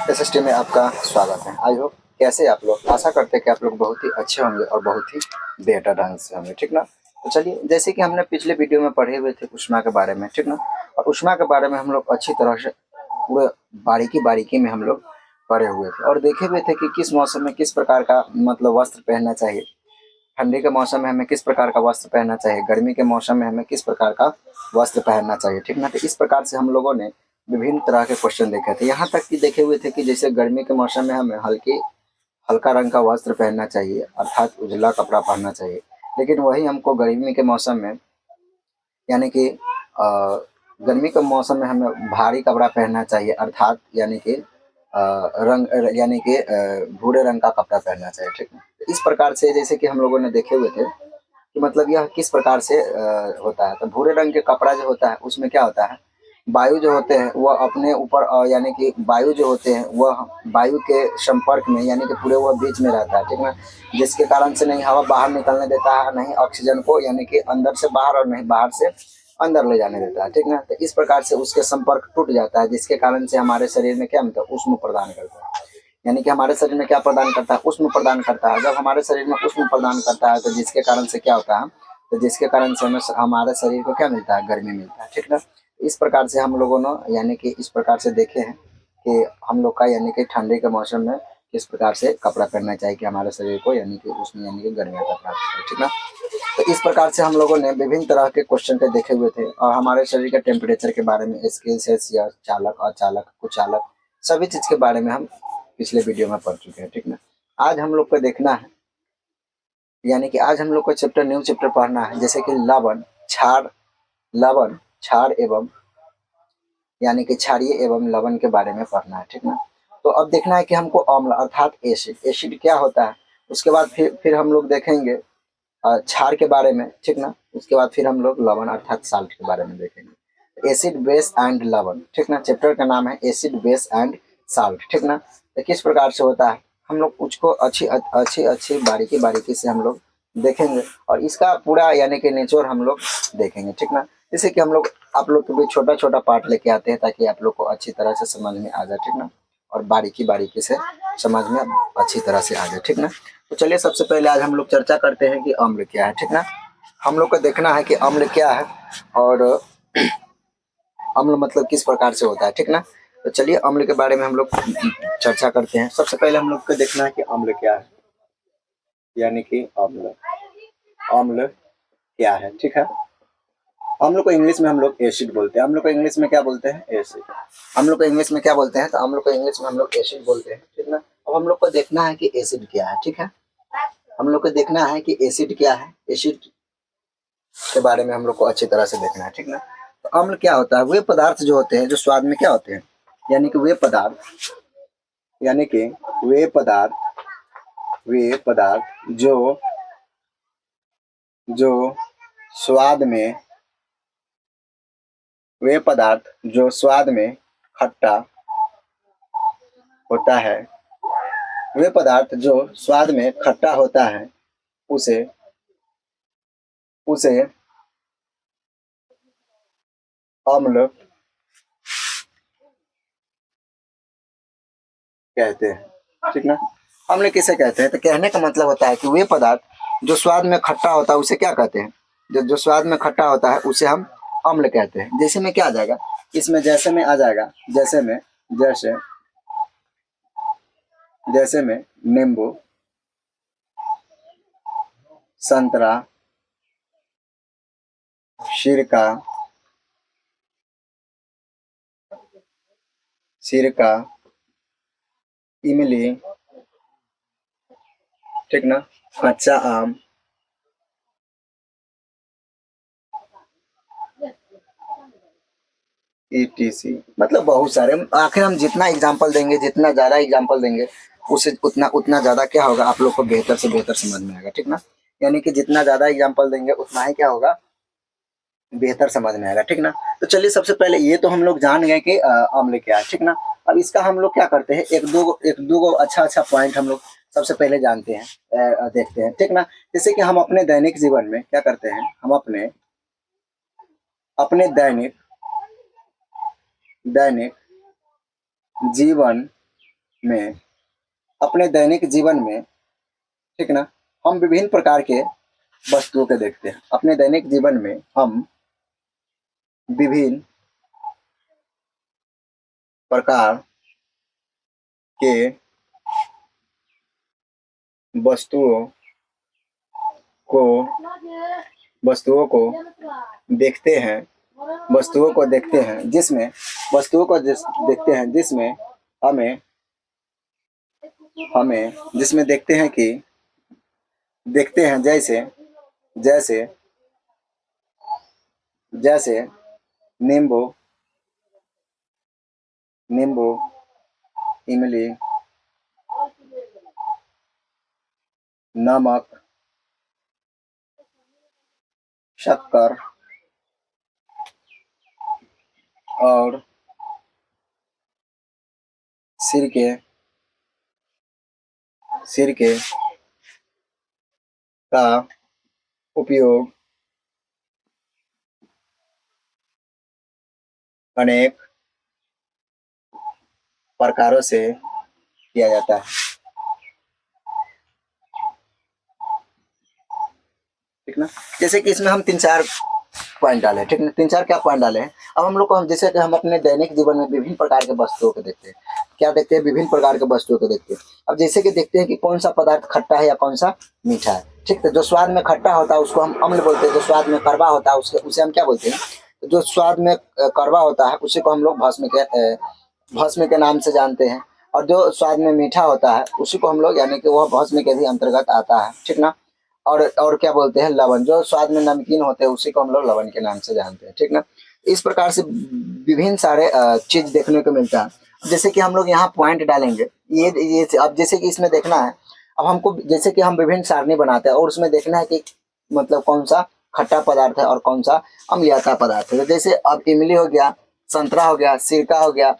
SST में आपका स्वागत है। आई होप कैसे आप लोग, आशा करते हैं कि आप लोग बहुत ही अच्छे होंगे और बहुत ही बेहतर ढंग से होंगे, ठीक ना। तो चलिए, जैसे कि हमने पिछले वीडियो में पढ़े हुए थे ऊष्मा के बारे में, ठीक ना। और ऊष्मा के बारे में हम लोग अच्छी तरह से पूरे बारीकी बारीकी में हम लोग पढ़े हुए थे और देखे हुए थे कि किस मौसम में किस प्रकार का मतलब वस्त्र पहनना चाहिए। ठंडी के मौसम में हमें किस प्रकार का वस्त्र पहनना चाहिए, गर्मी के मौसम में हमें किस प्रकार का वस्त्र पहनना चाहिए, ठीक ना। तो इस प्रकार से हम लोगों ने विभिन्न तरह के क्वेश्चन देखे थे। यहाँ तक कि देखे हुए थे कि जैसे गर्मी के मौसम में हमें हल्का रंग का वस्त्र पहनना चाहिए, अर्थात उजला कपड़ा पहनना चाहिए। लेकिन वही हमको गर्मी के मौसम में यानी कि गर्मी के मौसम में हमें भारी कपड़ा पहनना चाहिए, अर्थात यानी कि रंग यानी कि भूरे रंग का कपड़ा पहनना चाहिए, ठीक है। तो इस प्रकार से जैसे कि हम लोगों ने देखे हुए थे कि मतलब यह किस प्रकार से होता है। तो भूरे रंग के कपड़ा जो होता है उसमें क्या होता है, वायु जो होते हैं वह अपने ऊपर यानी कि वायु जो होते हैं वह वायु के संपर्क में यानी कि पूरे वह बीच में रहता है, ठीक ना। जिसके कारण से नहीं हवा बाहर निकलने देता है, नहीं ऑक्सीजन को यानी कि अंदर से बाहर और नहीं बाहर से अंदर ले जाने देता है, ठीक ना। तो इस प्रकार से उसके संपर्क टूट जाता है, जिसके कारण से हमारे शरीर में क्या मतलब उष्ण प्रदान करता है। यानी कि हमारे शरीर में क्या प्रदान करता है, उष्ण प्रदान करता है। जब हमारे शरीर में उष्ण प्रदान करता है तो जिसके कारण से क्या होता है, तो जिसके कारण से हमें हमारे शरीर को क्या मिलता है, गर्मी मिलता है, ठीक ना। इस प्रकार से हम लोगों ने यानी कि इस प्रकार से देखे हैं कि हम लोग का यानी कि ठंडी के मौसम में किस प्रकार से कपड़ा पहनना चाहिए कि हमारे शरीर को यानी कि उसमें यानी कि गर्मी आता है, ठीक ना। तो इस प्रकार से हम लोगों ने विभिन्न तरह के क्वेश्चन के देखे हुए थे और हमारे शरीर के टेम्परेचर के बारे में, स्केल सेल्सियस, चालक, अचालक, कुचालक, सभी चीज के बारे में हम पिछले वीडियो में पढ़ चुके हैं, ठीक ना। आज हम लोग को देखना है यानी कि आज हम लोग को चैप्टर न्यू चैप्टर पढ़ना है, जैसे कि लवण क्षार एवं यानी कि क्षारीय एवं लवण के बारे में पढ़ना है, ठीक ना। तो अब देखना है कि हमको अम्ल अर्थात एसिड क्या होता है। उसके बाद फिर हम लोग देखेंगे क्षार के बारे में, ठीक ना। उसके बाद फिर हम लोग लवण अर्थात साल्ट के बारे में देखेंगे। एसिड बेस एंड लवण, ठीक ना। चैप्टर का नाम है एसिड बेस एंड साल्ट, ठीक ना। तो किस प्रकार से होता है हम लोग उसको अच्छी अच्छी अच्छी बारीकी बारीकी से हम लोग देखेंगे और इसका पूरा यानी कि निचोड़ हम लोग देखेंगे, ठीक ना। जैसे कि हम लोग आप लोग के भी छोटा छोटा पार्ट लेके आते हैं ताकि आप लोग को अच्छी तरह से समझ में आ जाए, ठीक ना। और बारीकी बारीकी से समझ में अच्छी तरह से आ जाए, ठीक ना। तो चलिए सबसे पहले आज हम लोग चर्चा करते हैं कि अम्ल क्या है, ठीक ना। हम लोग को देखना है कि अम्ल क्या है और अम्ल मतलब किस प्रकार से होता है, ठीक ना। तो चलिए अम्ल के बारे में हम लोग चर्चा करते हैं। सबसे पहले हम लोग को देखना है कि अम्ल क्या है, यानी कि अम्ल अम्ल क्या है, ठीक है। अम्ल को इंग्लिश में हम लोग एसिड बोलते हैं। हम लोग को इंग्लिश में क्या बोलते हैं, एसिड। हम लोग को इंग्लिश में क्या बोलते हैं, तो हम लोग को इंग्लिश में हम लोग एसिड बोलते हैं, ठीक ना। अब हम लोग को देखना है कि एसिड क्या है, ठीक है। हम लोग को देखना है कि एसिड क्या है, एसिड के बारे में हम लोग को अच्छी तरह से देखना है, ठीक ना। तो अम्ल क्या होता है, वे पदार्थ जो होते हैं जो स्वाद में क्या होते हैं, यानी कि वे पदार्थ यानी कि वे पदार्थ जो जो स्वाद में वे पदार्थ जो स्वाद में खट्टा होता है, वे पदार्थ जो स्वाद में खट्टा होता है उसे उसे अम्ल कहते हैं, ठीक ना। अम्ल किसे कहते हैं, तो कहने का मतलब होता है कि वे पदार्थ जो स्वाद में खट्टा होता है उसे क्या कहते हैं, जो स्वाद में खट्टा होता है उसे हम अम्ल कहते हैं। जैसे में क्या आ जाएगा, इसमें जैसे में आ जाएगा, जैसे में नींबू, संतरा, सिरका, इमली, ठीक ना, कच्चा आम, ETC, मतलब बहुत सारे। आखिर हम जितना एग्जाम्पल देंगे, जितना ज़्यादा एग्जाम्पल देंगे उससे उतना उतना ज़्यादा क्या होगा, आप लोग को बेहतर से बेहतर समझ में आएगा, ठीक ना। यानी कि जितना ज़्यादा एग्जाम्पल देंगे उतना ही क्या होगा, बेहतर समझ में आएगा, ठीक ना। तो चलिए सबसे पहले ये तो हम लोग जान गए कि अम्ल क्या है, ठीक ना। अब इसका हम लोग क्या करते हैं, एक दो गो अच्छा अच्छा पॉइंट हम लोग सबसे पहले जानते हैं, देखते हैं, ठीक ना। जैसे कि हम अपने दैनिक जीवन में क्या करते हैं, हम अपने अपने दैनिक जीवन में, अपने दैनिक जीवन में, ठीक ना, हम विभिन्न प्रकार के वस्तुओं को देखते हैं। अपने दैनिक जीवन में हम विभिन्न प्रकार के वस्तुओं को वस्तुओं को देखते हैं वस्तुओं को देखते हैं जिसमें हमें हमें जिसमें देखते हैं जैसे जैसे जैसे नींबू नींबू इमली, नमक, शक्कर और सिरके सिरके का उपयोग अनेक प्रकारों से किया जाता है, ठीक ना। जैसे कि इसमें हम 3-4 पॉइंट डाले, ठीक ना, 3-4 क्या पॉइंट डाले हैं। अब हम लोग को, हम जैसे कि हम अपने दैनिक जीवन में विभिन्न प्रकार के वस्तुओं को देखते हैं। क्या देखते हैं? विभिन्न प्रकार के वस्तुओं को देखते हैं। अब जैसे कि देखते हैं कि कौन सा पदार्थ खट्टा है या कौन सा मीठा है, ठीक है। जो स्वाद में खट्टा होता है उसको हम अम्ल बोलते हैं, जो स्वाद में कड़वा होता है उसे हम क्या बोलते हैं? जो स्वाद में कड़वा होता है उसी को हम लोग भस्म के नाम से जानते हैं। और जो स्वाद में मीठा होता है उसी को हम लोग, यानी कि वह भस्म के भी अंतर्गत आता है, ठीक ना। और क्या बोलते हैं? लवण। जो स्वाद में नमकीन होते हैं उसी को हम लोग लवण के नाम से जानते हैं, ठीक ना। इस प्रकार से विभिन्न सारे चीज देखने को मिलता है। जैसे कि हम लोग यहाँ पॉइंट डालेंगे, ये अब जैसे कि इसमें देखना है। अब हमको जैसे कि हम विभिन्न सारणी बनाते हैं और उसमें देखना है कि मतलब कौन सा खट्टा पदार्थ है और कौन सा अम्लीयता पदार्थ है। तो जैसे अब इमली हो गया, संतरा हो गया, सिरका हो गया,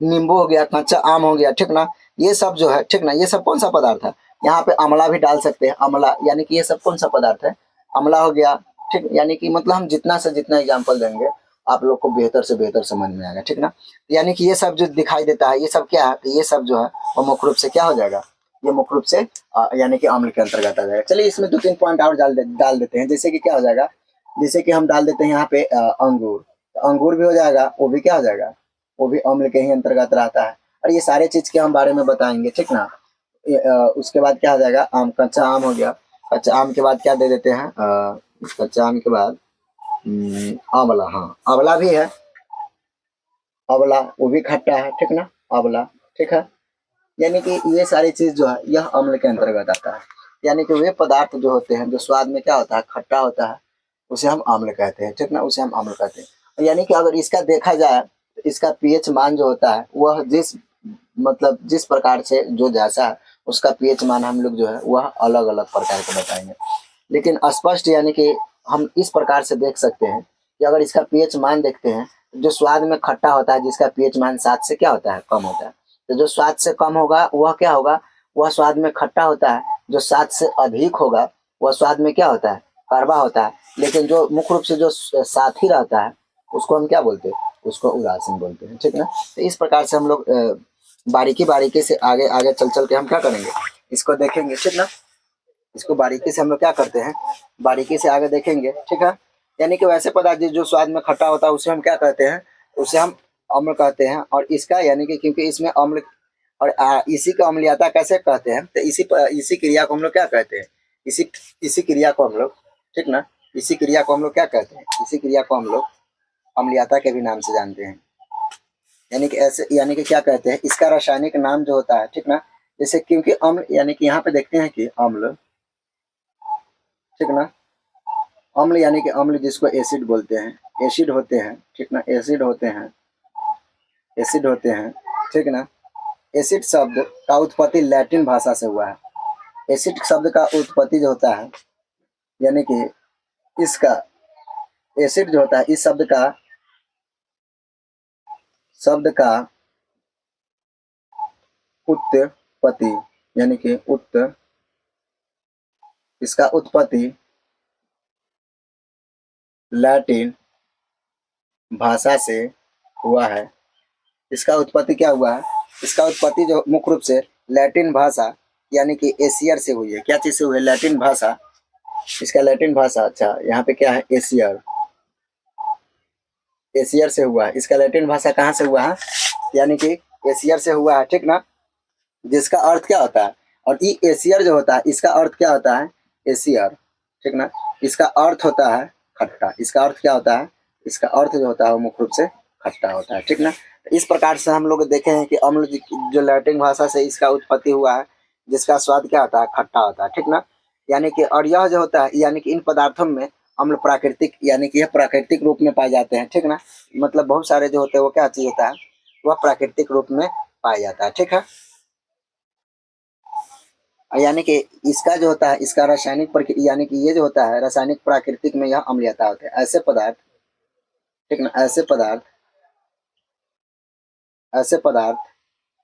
नींबू हो गया, कच्चा आम हो गया, ठीक ना। ये सब जो है, ठीक ना, ये सब कौन सा पदार्थ है? यहाँ पे अमला भी डाल सकते हैं, अमला, यानी कि ये सब कौन सा पदार्थ है? अमला हो गया, ठीक। यानी कि मतलब हम जितना से जितना एग्जाम्पल देंगे आप लोग को बेहतर से बेहतर समझ में आएगा, ठीक ना। यानी कि ये सब जो दिखाई देता है ये सब क्या है? तो ये सब जो है वो मुख्य रूप से क्या हो जाएगा? ये मुख्य रूप से यानी कि अम्ल के अंतर्गत आ जाएगा। चलिए इसमें 2-3 पॉइंट और डाल देते हैं। जैसे कि क्या हो जाएगा? जैसे कि हम डाल देते हैं यहाँ पे अंगूर, तो अंगूर भी हो जाएगा, वो भी क्या हो जाएगा? वो भी अम्ल के ही अंतर्गत रहता है। और ये सारे चीज के हम बारे में बताएंगे, ठीक ना। उसके बाद क्या हो जाएगा? आम, कच्चा आम हो गया। कच्चा आम के बाद क्या दे देते हैं? कच्चा आम के बाद आंवला। हाँ, आंवला भी है, आंवला वो भी खट्टा है, ठीक ना, आंवला, ठीक है। यानी कि ये सारी चीज जो है यह अम्ल के अंतर्गत आता है। यानी कि वे पदार्थ जो होते हैं जो स्वाद में क्या होता है? खट्टा होता है, उसे हम अम्ल कहते हैं, ठीक ना, उसे हम अम्ल कहते हैं। यानी कि अगर इसका देखा जाए तो इसका पीएच मान जो होता है वह जिस प्रकार से जो जैसा है उसका पीएच मान हम लोग जो है वह अलग अलग प्रकार के बताएंगे। लेकिन स्पष्ट यानी कि हम इस प्रकार से देख सकते हैं कि अगर इसका पीएच मान देखते हैं, जो स्वाद में खट्टा होता है जिसका पीएच मान 7 से क्या होता है? कम होता है। तो जो स्वाद से कम होगा वह क्या होगा? वह स्वाद में खट्टा होता है। जो 7 से अधिक होगा वह स्वाद में क्या होता है? कड़वा होता है। लेकिन जो मुख्य रूप से जो साथ ही रहता है उसको हम क्या बोलते हैं? उसको उदासीन बोलते हैं, ठीक ना। तो इस प्रकार से हम लोग बारीकी बारीकी से आगे आगे चल चल के हम क्या करेंगे? इसको देखेंगे, ठीक ना। इसको बारीकी से हम लोग क्या करते हैं? बारीकी से आगे देखेंगे, ठीक है। यानी कि वैसे पदार्थ जो स्वाद में खट्टा होता है उसे हम क्या कहते हैं? उसे हम अम्ल कहते हैं। और इसका यानी कि क्योंकि इसमें अम्ल और इसी को अम्लीयता कैसे कहते हैं? तो इसी क्रिया को हम लोग क्या कहते हैं? इसी इसी क्रिया को हम लोग, ठीक ना, इसी क्रिया को हम लोग क्या कहते हैं? इसी क्रिया को हम लोग अम्लीयता के भी नाम से जानते हैं। यानी कि ऐसे, यानी कि क्या कहते हैं? इसका रासायनिक नाम जो होता है, ठीक ना। जैसे क्योंकि अम्ल, यानी कि यहाँ पे देखते हैं कि अम्ल, ठीक ना, अम्ल यानी कि अम्ल जिसको एसिड बोलते हैं, एसिड होते हैं, ठीक ना, एसिड होते हैं, एसिड होते हैं, ठीक ना। एसिड शब्द का उत्पत्ति लैटिन भाषा से हुआ है। एसिड शब्द का उत्पत्ति जो होता है, यानी कि इसका एसिड जो होता है इस शब्द का उत्पत्ति, यानी कि इसका उत्पत्ति लैटिन भाषा से हुआ है। इसका उत्पत्ति क्या हुआ है? इसका उत्पत्ति जो मुख्य रूप से लैटिन भाषा यानी कि एशियर से हुई है। क्या चीज से हुई है? लैटिन भाषा। इसका लैटिन भाषा, अच्छा यहाँ पे क्या है? एशियर, एशियर से हुआ है। इसका लैटिन भाषा कहाँ से हुआ है? यानी कि एशियर से हुआ है, ठीक ना। जिसका अर्थ क्या होता है? और ये एशियर जो होता है इसका अर्थ क्या होता है? एशियर, ठीक ना। इसका अर्थ होता है खट्टा। इसका अर्थ क्या होता है? इसका अर्थ जो होता है वो मुख्य रूप से खट्टा होता है, ठीक ना। तो इस प्रकार से हम लोग देखे हैं कि अम्ल जो लैटिन भाषा से इसका उत्पत्ति हुआ है, जिसका स्वाद क्या होता है? खट्टा होता है, ठीक ना। यानी कि और यह जो होता है यानी कि इन पदार्थों में अम्ल प्राकृतिक यानी कि यह प्राकृतिक रूप में पाए जाते हैं, ठीक ना। मतलब बहुत सारे जो होते हैं वो क्या चीज होता है? वह प्राकृतिक रूप में पाया जाता है, ठीक है। यानी कि इसका जो होता है इसका रासायनिक प्रक्रिया यानी कि ये जो होता है रासायनिक प्राकृतिक में यह अम्लीयता होता है। ऐसे पदार्थ, ठीक ना, ऐसे पदार्थ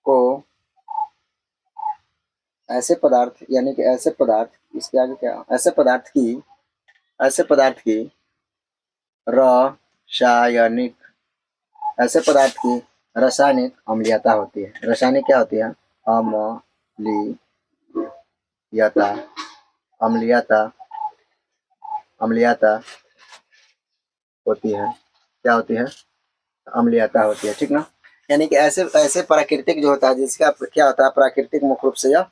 को ऐसे पदार्थ यानी कि ऐसे पदार्थ इसके आगे क्या? ऐसे पदार्थ की रासायनिक ऐसे पदार्थ की रासायनिक अम्लीयता होती है। रासायनिक क्या होती है? अम्लीयता, अम्लीयता, अम्लीयता होती है। क्या होती है? अम्लीयता होती है, ठीक ना। यानी कि ऐसे ऐसे प्राकृतिक जो होता है जिसका क्या होता है? प्राकृतिक मुख्य रूप से यह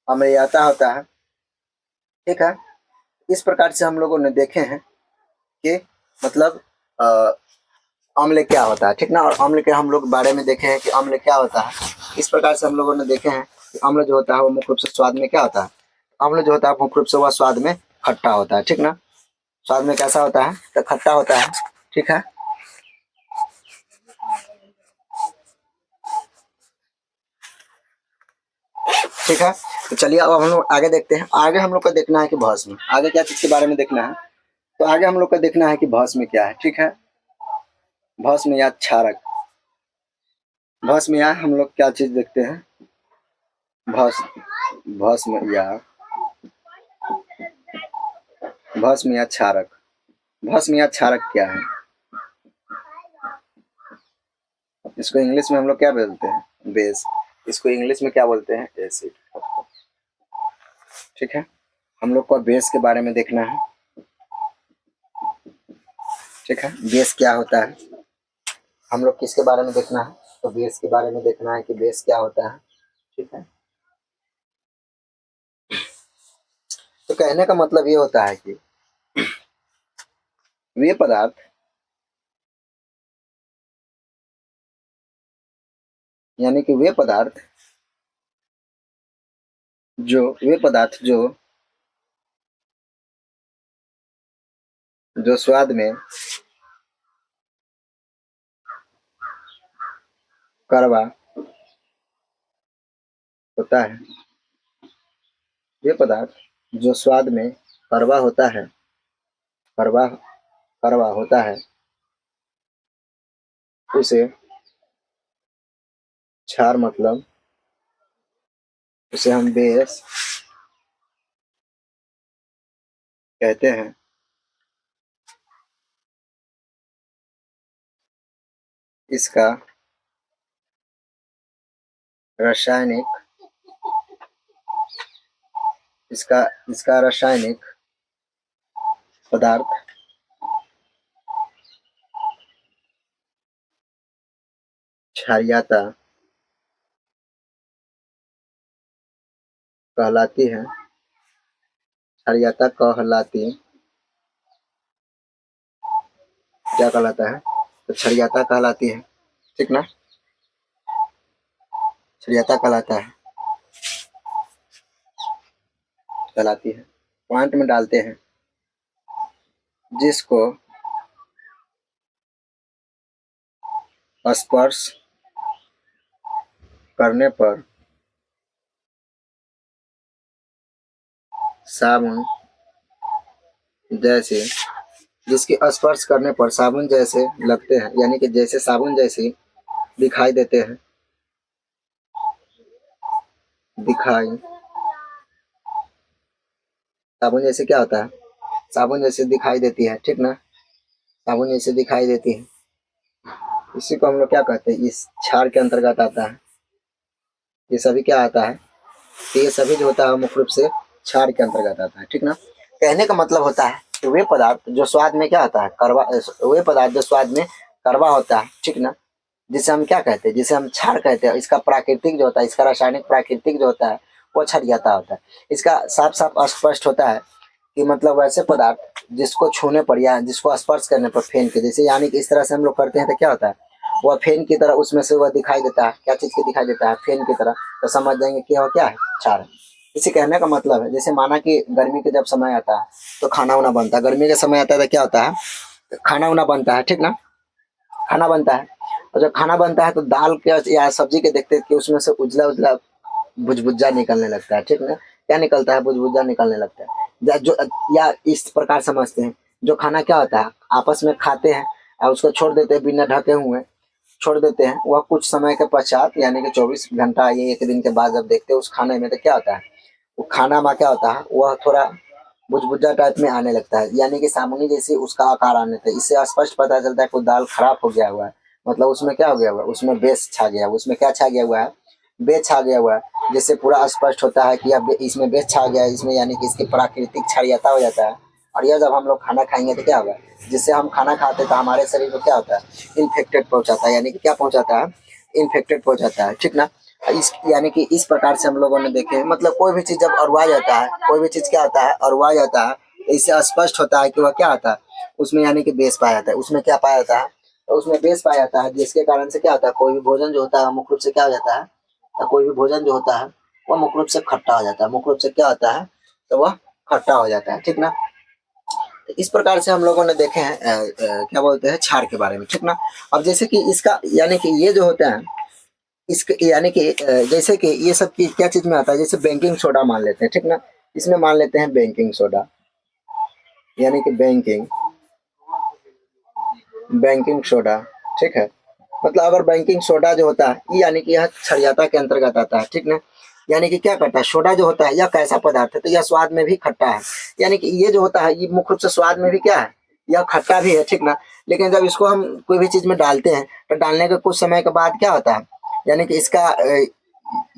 अम्लीयता होता है, ठीक है। इस प्रकार से हम लोगों ने देखे हैं कि मतलब अ, अम्ल क्या होता है, ठीक ना। और अम्ल के हम लोग बारे में देखे हैं कि अम्ल क्या होता है। इस प्रकार से हम लोगों ने देखे हैं कि अम्ल जो होता है वो मुख्य रूप से स्वाद में क्या होता है? अम्ल जो होता है मुख्य रूप से वह स्वाद में खट्टा होता है, ठीक ना। स्वाद में कैसा होता है? तो खट्टा होता है, ठीक है। ठीक है, तो चलिए अब हम लोग आगे देखते हैं। आगे हम लोग को देखना है कि भस्म, आगे क्या चीज के बारे में देखना है? तो आगे हम लोग को देखना है कि भस्म क्या है, ठीक है। भस्म या क्षारक, भस्म या हम लोग क्या चीज देखते हैं? भस्म, भस्म या क्षारक। भस्म या क्षारक क्या है? इसको इंग्लिश में हम लोग क्या बोलते हैं? बेस। इसको इंग्लिश में क्या बोलते हैं? एसिड, ठीक है। हम लोग को बेस के बारे में देखना है, ठीक है। बेस क्या होता है? हम लोग किसके बारे में देखना है? तो बेस के बारे में देखना है कि बेस क्या होता है, ठीक है। तो कहने का मतलब ये होता है कि वे पदार्थ यानी कि वे पदार्थ जो स्वाद में कड़वा होता है, वे पदार्थ जो स्वाद में कड़वा होता है, कड़वा कड़वा होता है, उसे क्षार मतलब उसे हम बेस कहते हैं। इसका रासायनिक इसका इसका रासायनिक पदार्थ क्षारीयता कहलाती है। क्षारीयता कहलाती क्या कहलाता है? तो क्षारीयता कहलाती है, ठीक ना। क्षारीयता कहलाती है। पॉइंट में डालते हैं जिसको स्पर्श करने पर साबुन जैसे जिसके स्पर्श करने पर साबुन जैसे लगते हैं, यानी कि जैसे साबुन जैसे दिखाई देते हैं, दिखाई साबुन जैसे क्या होता है? साबुन जैसे दिखाई देती है, ठीक ना। साबुन जैसे दिखाई देती है, इसी को हम लोग क्या कहते हैं? इस क्षार के अंतर्गत आता है, ये सभी क्या आता है, तो ये सभी जो होता है मुख्य रूप से क्षार के अंतर्गत आता है, ठीक ना। कहने का मतलब होता है कि वे पदार्थ जो स्वाद में क्या होता है कड़वा, वे पदार्थ जो स्वाद में कड़वा होता है, ठीक ना, जिसे हम क्या कहते हैं, जिसे हम क्षार कहते हैं, इसका प्राकृतिक जो होता है, इसका रासायनिक प्राकृतिक जो होता है वो क्षारीयता होता है। इसका साफ साफ स्पष्ट होता है कि मतलब वैसे पदार्थ जिसको छूने पर या जिसको स्पर्श करने पर फेन के जैसे, यानी कि इस तरह से हम लोग करते हैं तो क्या होता है, वह फेन की तरह उसमें से वह दिखाई देता है, क्या चीज की दिखाई देता है, फेन की तरह, तो समझ जाएंगे कि वह क्या है, क्षार है। इसे कहने का मतलब है, जैसे माना कि गर्मी के जब समय आता है तो खाना वाना बनता है, गर्मी का समय आता है तो क्या होता है, खाना वाना बनता है, ठीक ना, खाना बनता है। और जब खाना बनता है तो दाल के या सब्जी के देखते हैं कि उसमें से उजला उजला बुझबुज्जा निकलने लगता है, ठीक ना, क्या निकलता है, बुझबुज्जा निकलने लगता है। जो या इस प्रकार समझते हैं, जो खाना क्या होता है आपस में खाते हैं और उसको छोड़ देते हैं बिना ढके हुए, छोड़ देते हैं, वह कुछ समय के पश्चात यानी कि 24 घंटा या एक दिन के बाद जब देखते हैं उस खाने में तो क्या होता है, वो खाना में क्या होता है, वह थोड़ा बुझबुझा टाइप में आने लगता है, यानी कि सामुनी जैसे उसका आकार आने लगता है। इससे स्पष्ट पता चलता है कि दाल खराब हो गया हुआ है, मतलब उसमें क्या हो गया हुआ है, उसमें बेस छा गया, उसमें क्या छा गया हुआ है, बेस छा गया हुआ है। जिससे पूरा स्पष्ट होता है कि अब इसमें बेस छा गया है, इसमें यानी कि इसकी प्राकृतिक क्षारीयता हो जाता है। और यह जब हम लोग खाना खाएंगे तो क्या होगा, जिससे हम खाना खाते हैं तो हमारे शरीर को क्या होता है, इन्फेक्टेड पहुंचाता है, यानी कि क्या पहुंचाता है, इन्फेक्टेड पहुंचाता है, ठीक ना। इस यानी कि इस प्रकार से हम लोगों ने देखे, मतलब कोई भी चीज जब अरुआ जाता है, कोई भी चीज क्या होता है अरुआ जाता है, तो इससे स्पष्ट होता है कि वह क्या होता है, उसमें यानी कि बेस पाया जाता है, उसमें क्या पाया जाता है, तो उसमें बेस पाया जाता है, जिसके कारण से क्या होता है, कोई भी भोजन जो होता है मुख्य रूप से क्या हो जाता है, तो कोई भी भोजन जो होता है वह मुख्य रूप से खट्टा हो जाता है, मुख्य रूप से क्या होता है, तो वह खट्टा हो जाता है, ठीक ना। तो इस प्रकार से हम लोगों ने देखे हैं क्या बोलते हैं क्षार के बारे में, ठीक ना। अब जैसे कि इसका यानी कि ये जो होता है इसके यानी कि जैसे कि ये सब चीज क्या चीज में आता है, जैसे बेकिंग सोडा मान लेते हैं, ठीक ना, इसमें मान लेते हैं बेकिंग सोडा, यानी कि बैंकिंग सोडा, ठीक है। मतलब अगर बैंकिंग सोडा जो होता है ये यानी कि यह क्षारीयता के अंतर्गत आता है, ठीक ना। यानी कि क्या करता है, सोडा जो होता है यह कैसा पदार्थ है, तो यह स्वाद में भी खट्टा है, यानी कि ये जो होता है ये मुख्य रूप से स्वाद में भी क्या है, यह खट्टा भी है, ठीक ना। लेकिन जब इसको हम कोई भी चीज में डालते हैं तो डालने के कुछ समय के बाद क्या होता है, यानी कि इसका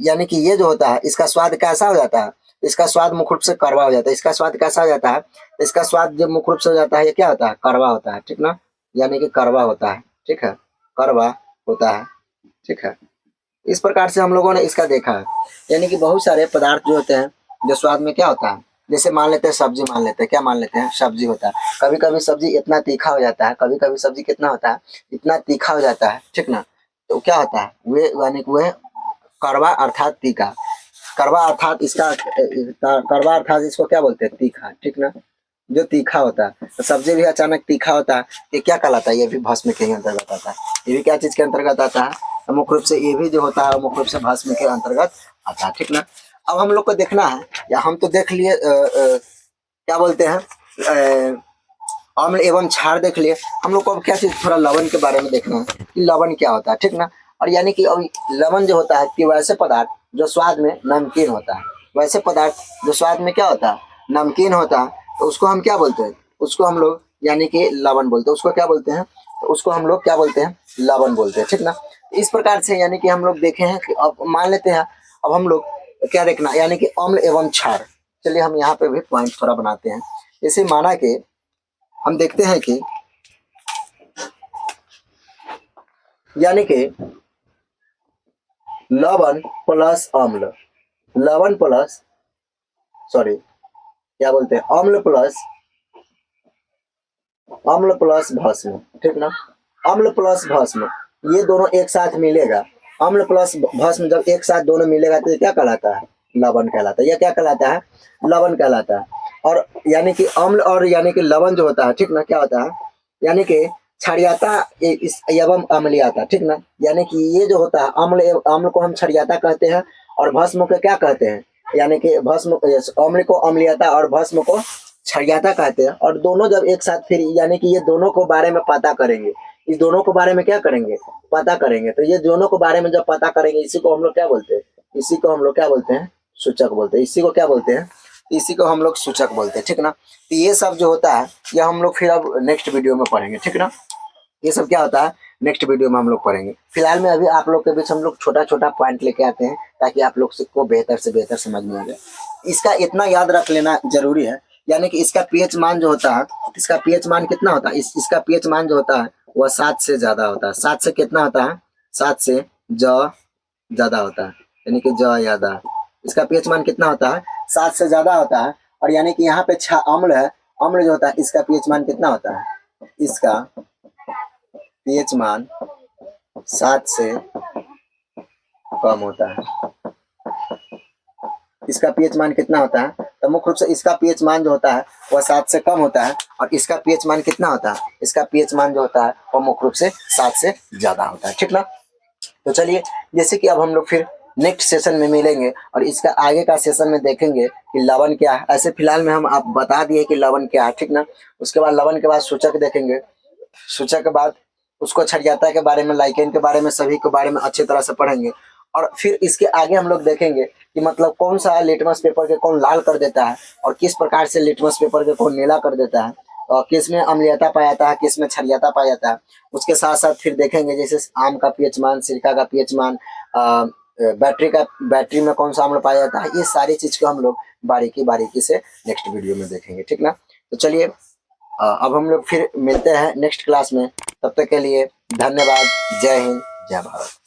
यानी कि ये जो होता है इसका स्वाद कैसा हो जाता है, इसका स्वाद मुख्य रूप से कड़वा हो जाता है, इसका स्वाद कैसा हो जाता है, इसका स्वाद जब मुख्य रूप से हो जाता है ये क्या होता है, कड़वा होता है, ठीक ना, यानी कि कड़वा होता है, ठीक है, कड़वा होता है, ठीक है। इस प्रकार से हम लोगों ने इसका देखा है, यानी कि बहुत सारे पदार्थ जो होते हैं जो स्वाद में क्या होता है, जैसे मान लेते हैं सब्जी, मान लेते हैं क्या, मान लेते हैं सब्जी होता है, कभी कभी सब्जी इतना तीखा हो जाता है, कभी कभी सब्जी कितना होता है, इतना तीखा हो जाता है, ठीक ना। तो क्या होता है वे यानी कि वे कड़वा अर्थात तीखा, कड़वा अर्थात इसका कड़वा अर्थात इसको क्या बोलते हैं, तीखा, ठीक ना, जो तीखा होता है। तो सब्जी भी अचानक तीखा होता है, ये क्या कहलाता है, ये भी भस्म के ही अंतर्गत आता है, ये भी क्या चीज के अंतर्गत आता है, तो मुख्य रूप से ये भी जो होता है मुख्य रूप से भस्म के अंतर्गत आता है, ठीक ना। अब हम लोग को देखना है, या हम तो देख लिए क्या बोलते हैं अम्ल एवं क्षार देख लिए, हम लोग को अब क्या चीज थोड़ा लवण के बारे में देखना है कि लवण क्या होता है, ठीक ना। और यानी कि अब लवण जो होता है कि वैसे पदार्थ जो स्वाद में नमकीन होता है, वैसे पदार्थ जो स्वाद में क्या होता है, नमकीन होता है, तो उसको हम क्या बोलते हैं, उसको हम लोग यानी कि लवण बोलते हैं, उसको क्या बोलते हैं, तो उसको हम लोग क्या बोलते हैं, लवण बोलते हैं, ठीक ना। इस प्रकार से यानी कि हम लोग देखे हैं कि अब मान लेते हैं, अब हम लोग क्या देखना यानी कि अम्ल एवं क्षार, चलिए हम यहाँ पे भी पॉइंट थोड़ा बनाते हैं। जैसे माना कि हम देखते हैं कि यानी कि लवण प्लस अम्ल, लवण प्लस सॉरी क्या बोलते हैं अम्ल प्लस भस्म, ठीक ना, अम्ल प्लस भस्म, ये दोनों एक साथ मिलेगा, अम्ल प्लस भस्म जब एक साथ दोनों मिलेगा तो ये क्या कहलाता है, लवण कहलाता है, यह क्या कहलाता है, लवण कहलाता है। और यानी कि अम्ल और यानी कि लवण जो होता है, ठीक ना, क्या होता है, यानी कि क्षारीयता एवं अम्लीयता, ठीक ना, यानी कि ये जो होता है अम्ल को हम क्षारीयता कहते हैं और भस्म को क्या कहते हैं, यानी कि भस्म अम्ल को अम्लीयता और भस्म को क्षारीयता कहते हैं। और दोनों जब एक साथ फिर यानी कि ये दोनों को बारे में पता करेंगे, इस दोनों को बारे में क्या करेंगे, पता करेंगे, तो ये दोनों को बारे में जब पता करेंगे इसी को हम लोग क्या बोलते हैं, इसी को हम लोग क्या बोलते हैं, सूचक बोलते हैं, इसी को क्या बोलते हैं, इसी को हम लोग सूचक बोलते हैं, ठीक ना। तो ये सब जो होता है यह हम लोग फिर अब नेक्स्ट वीडियो में पढ़ेंगे, ठीक ना। ये सब क्या होता है नेक्स्ट वीडियो में हम लोग पढ़ेंगे। फिलहाल में अभी आप लोग के बीच हम लोग छोटा छोटा पॉइंट लेके आते हैं ताकि आप लोग को बेहतर से बेहतर समझ में आ जाए। इसका इतना याद रख लेना जरूरी है, यानी कि इसका पीएच मान जो होता है, इसका पीएच मान कितना होता है, इसका पीएच मान जो होता है वह 7 से ज्यादा होता है। 7 से कितना होता है, 7 से ज ज्यादा होता है, यानी कि ज ज्यादा। इसका पीएच मान कितना होता है, 7 से ज्यादा होता है। और यानी कि यहाँ पे अम्ल है, अम्ल जो होता है इसका पीएच मान कितना होता है, इसका पीएच मान 7 से कम होता है। इसका पीएच मान कितना होता है, तो मुख्य रूप से इसका पीएच मान जो होता है वह 7 से कम होता है। और इसका पीएच मान कितना होता है, इसका पीएच मान जो होता है वह मुख्य रूप से 7 से ज्यादा होता है, ठीक ना। तो चलिए, जैसे कि अब हम लोग फिर नेक्स्ट सेशन में मिलेंगे और इसका आगे का सेशन में देखेंगे कि लवण क्या है। ऐसे फिलहाल में हम आप बता दिए कि लवण क्या है, ठीक ना। उसके बाद लवण के बाद सूचक देखेंगे, सूचक के बाद उसको छरियाता के बारे में, लाइकेन के बारे में, सभी के बारे में अच्छी तरह से पढ़ेंगे। और फिर इसके आगे हम लोग देखेंगे कि मतलब कौन सा लिटमस पेपर के कौन लाल कर देता है और किस प्रकार से लिटमस पेपर के कौन नीला कर देता है, और किस में अम्लीयता पाया जाता है, किस में क्षारीयता पाया जाता है। उसके साथ साथ फिर देखेंगे जैसे आम का पीएच मान, सिरका का पीएच मान, बैटरी में कौन सा अम्ल पाया जाता है। ये सारी चीज को हम लोग बारीकी बारीकी से नेक्स्ट वीडियो में देखेंगे, ठीक ना। तो चलिए, अब हम लोग फिर मिलते हैं नेक्स्ट क्लास में। तब तक के लिए धन्यवाद। जय हिंद, जय भारत।